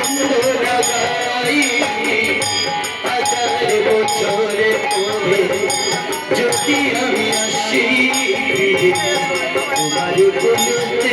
বন্ধ লাগাই হাজার বছরে পরে যদি আমি আসি তোমার বলতে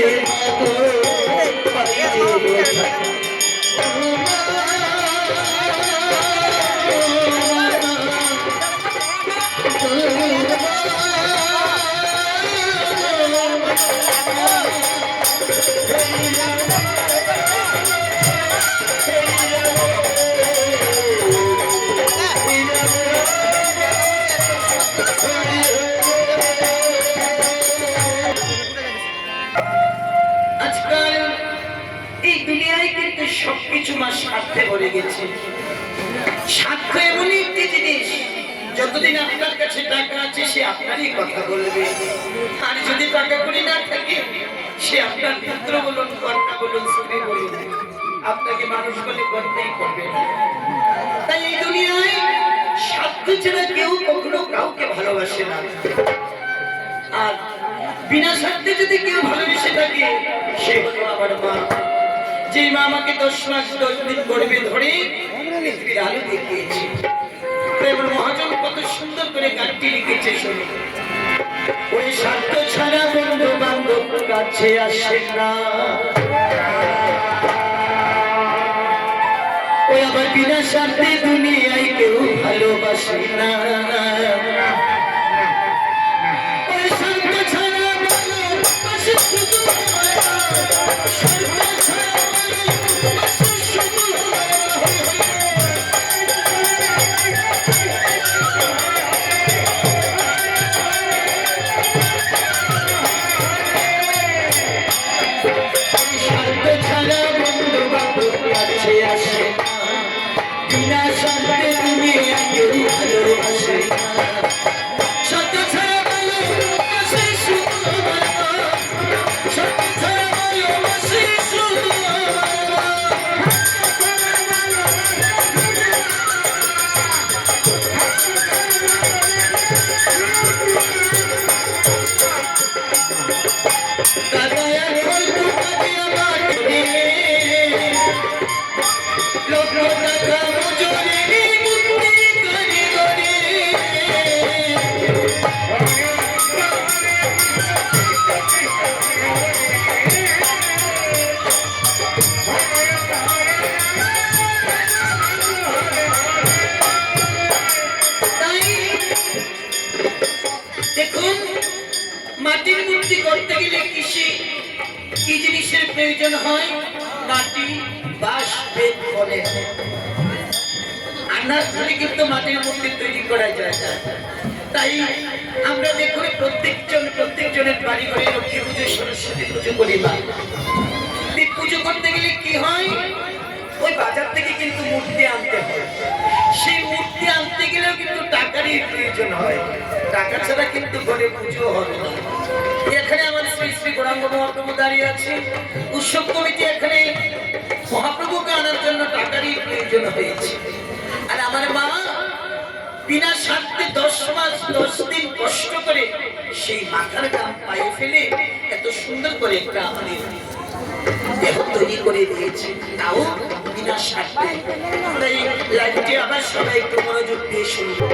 সবকিছু মা স্বার্থে ভরে গেছে। স্বার্থ এমনই একটি জিনিস, যতদিন আপনার কাছে টাকা আছে সে আপনারই কথা বলবে, আর যদি টাকা করি না থাকে সে আপনার পুত্র বলুন, কন্যা বলুন, স্ত্রী বলুন, আপনাকে মানুষ বলে গণ্যই করবে না। তাই এই দুনিয়ায় স্বার্থ ছাড়া কেউ কখনো কাউকে ভালোবাসে না। আর বিনা স্বার্থে যদি কেউ ভালোবেসে থাকে সে হলো আমার মা, যে মা আমাকে 10 মাস 10 দিন গর্ভে ধরে পৃথিবীর আলো দেখিয়েছে। প্রেমের মহাজন কত সুন্দর করে গানটি লিখেছে শুনে। ওই স্বার্থ ছাড়া বন্ধু বান্ধব কাছে আসে না, ওই আবার বিনা স্বার্থে দুনিয়ায় কেউ ভালোবাসে না। ওই স্বার্থ ছাড়া ভালোবাসে শুধু কি জিনিসের প্রয়োজন হয়? মাটি, বাঁশ, বেত, ফলে। আর না হলে কিন্তু মাটির মূর্তি তৈরি করা যায় না। তাই আমরা দেখুন প্রত্যেকজনের বাড়ি ঘরে লক্ষ্মী পুজো, সরস্বতী পুজো করি। পুজো করতে গেলে কি হয়? ওই বাজার থেকে কিন্তু মূর্তি আনতে হয়। সেই মূর্তি আনতে গেলেও কিন্তু টাকারই প্রয়োজন হয়। টাকা ছাড়া কিন্তু ঘরে পুজো হবে না। এখানে আমার শ্রী শ্রী গৌরাঙ্গ মহাপ্রভু দাঁড়িয়ে আছে। উৎসব কমিটি এখানে মহাপ্রভুকে আনার জন্য টাকারই প্রয়োজন হয়েছে। আর আমার মা বিনা স্বার্থে 10 মাস 10 দিন কষ্ট করে সেই মাথার গাম পায়ে ফেলে এত সুন্দর করে একটা আমাদের দেহ তৈরি করে দিয়েছে, তাও বিনা স্বার্থে। তাই লাইভটি আবার সবাই একটু মনোযোগ দিয়ে শুনবো।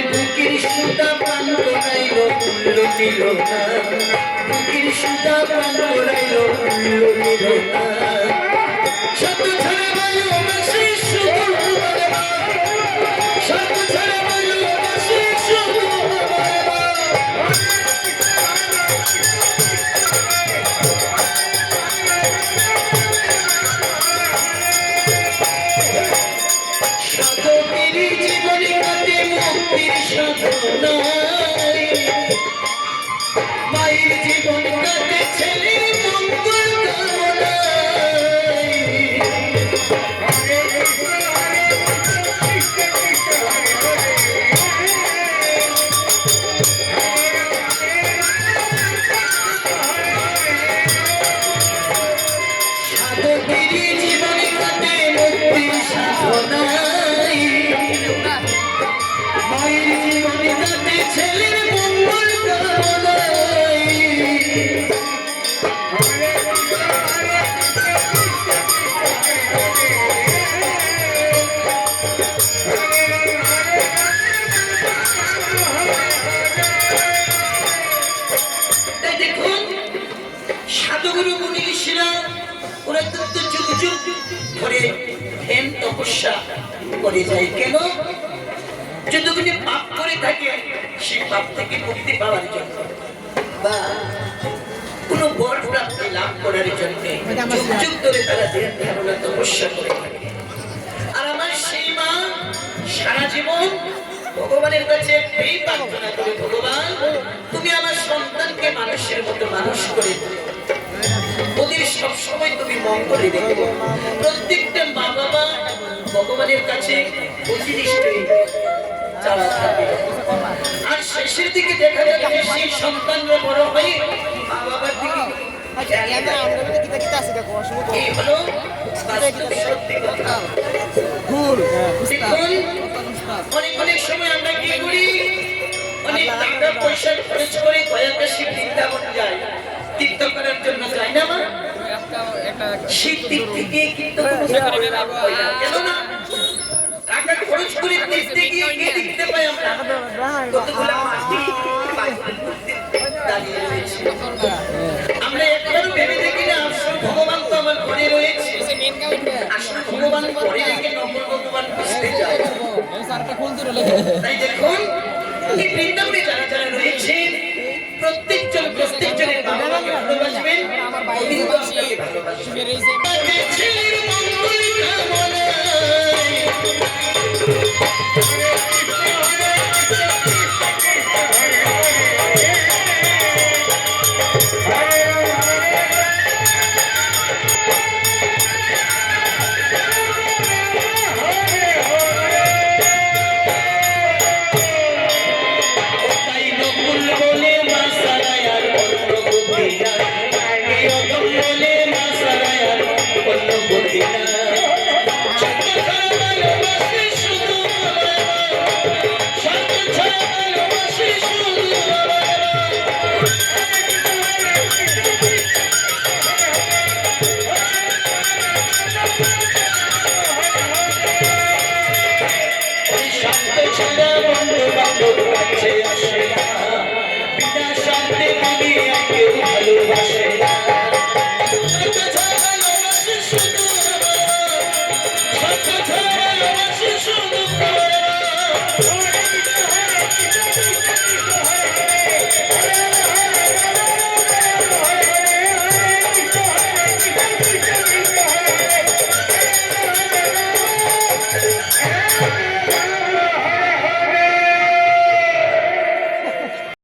বুকের সুতা পান করাইল মূল্য নিল না বুকের সুতা পান করাইল মূল্য নিল না শত ছাড়া ভালোবাসি শুধু আমার মা শত ছাড়া ভালোবাসি শুধু আমার মা সাধকেরই জীবনে কাটে মুক্তির সাধনায় মায়ের জীবন কাটে ছেলের মঙ্গল কামনায় সাধকেরই জীবনে কাটে মুক্তির সাধনায় মায়ের জীবনে কাটে ছেলের মঙ্গল কামনায় তাই দেখুন সাধুগুরু মুনি ঋষিরা ওরা তো যুগ যুগ ধরে ধ্যান তপস্যা করে যায় কেন যতগুলি পাপ করে থাকে সেই পাপ থেকে মুক্তি পাওয়ার জন্য বা কোনো বর প্রাপ্তি লাভ করার জন্য যুগ যুগ ধরে তারা ধ্যান ধারণা তপস্যা করে থাকে আর আমার সেই মা সারা জীবন ভগবানের কাছে এই প্রার্থনা করে ভগবান তুমি আমার সন্তানকে মানুষের মতো মানুষ করে দিও ওদের সবসময় তুমি মঙ্গলে দেখো প্রত্যেকটা মা বাবা ভগবানের কাছে অতিরিষ্ট চাওয়া থাকে আর শেষের দিকে দেখা যাবে যে সেই সন্তানরা বড় হয়ে মা বাবার দিকে এই হলো বাস্তব সত্যি কথা দেখুন অনেক অনেক সময় আমরা কি করি অনেক টাকা পয়সা খরচ করে গয়াকাশী বৃন্দাবন যাই তীর্থ করার জন্য যাই না মা সেই দিক থেকে কিন্তু লাভ হয় না কেন না টাকা খরচ করে তীর্থে গিয়ে কি দেখতে পাই আমরা কতগুলো মাটি দাঁড়িয়ে রয়েছে আমরা একবারও ভেবে দেখি না আসল ভগবান তো আমার ঘরে রয়েছে আসল ভগবান ঘরে রেখে নকল ভগবান খুঁজতে যায় তাই দেখুন এই বৃন্দাবনে যারা যারা রয়েছেন প্রত্যেকজনের বাবা মাকে ভালোবাসবেন গোবিন্দ আপনাকে ভালোবাসবেন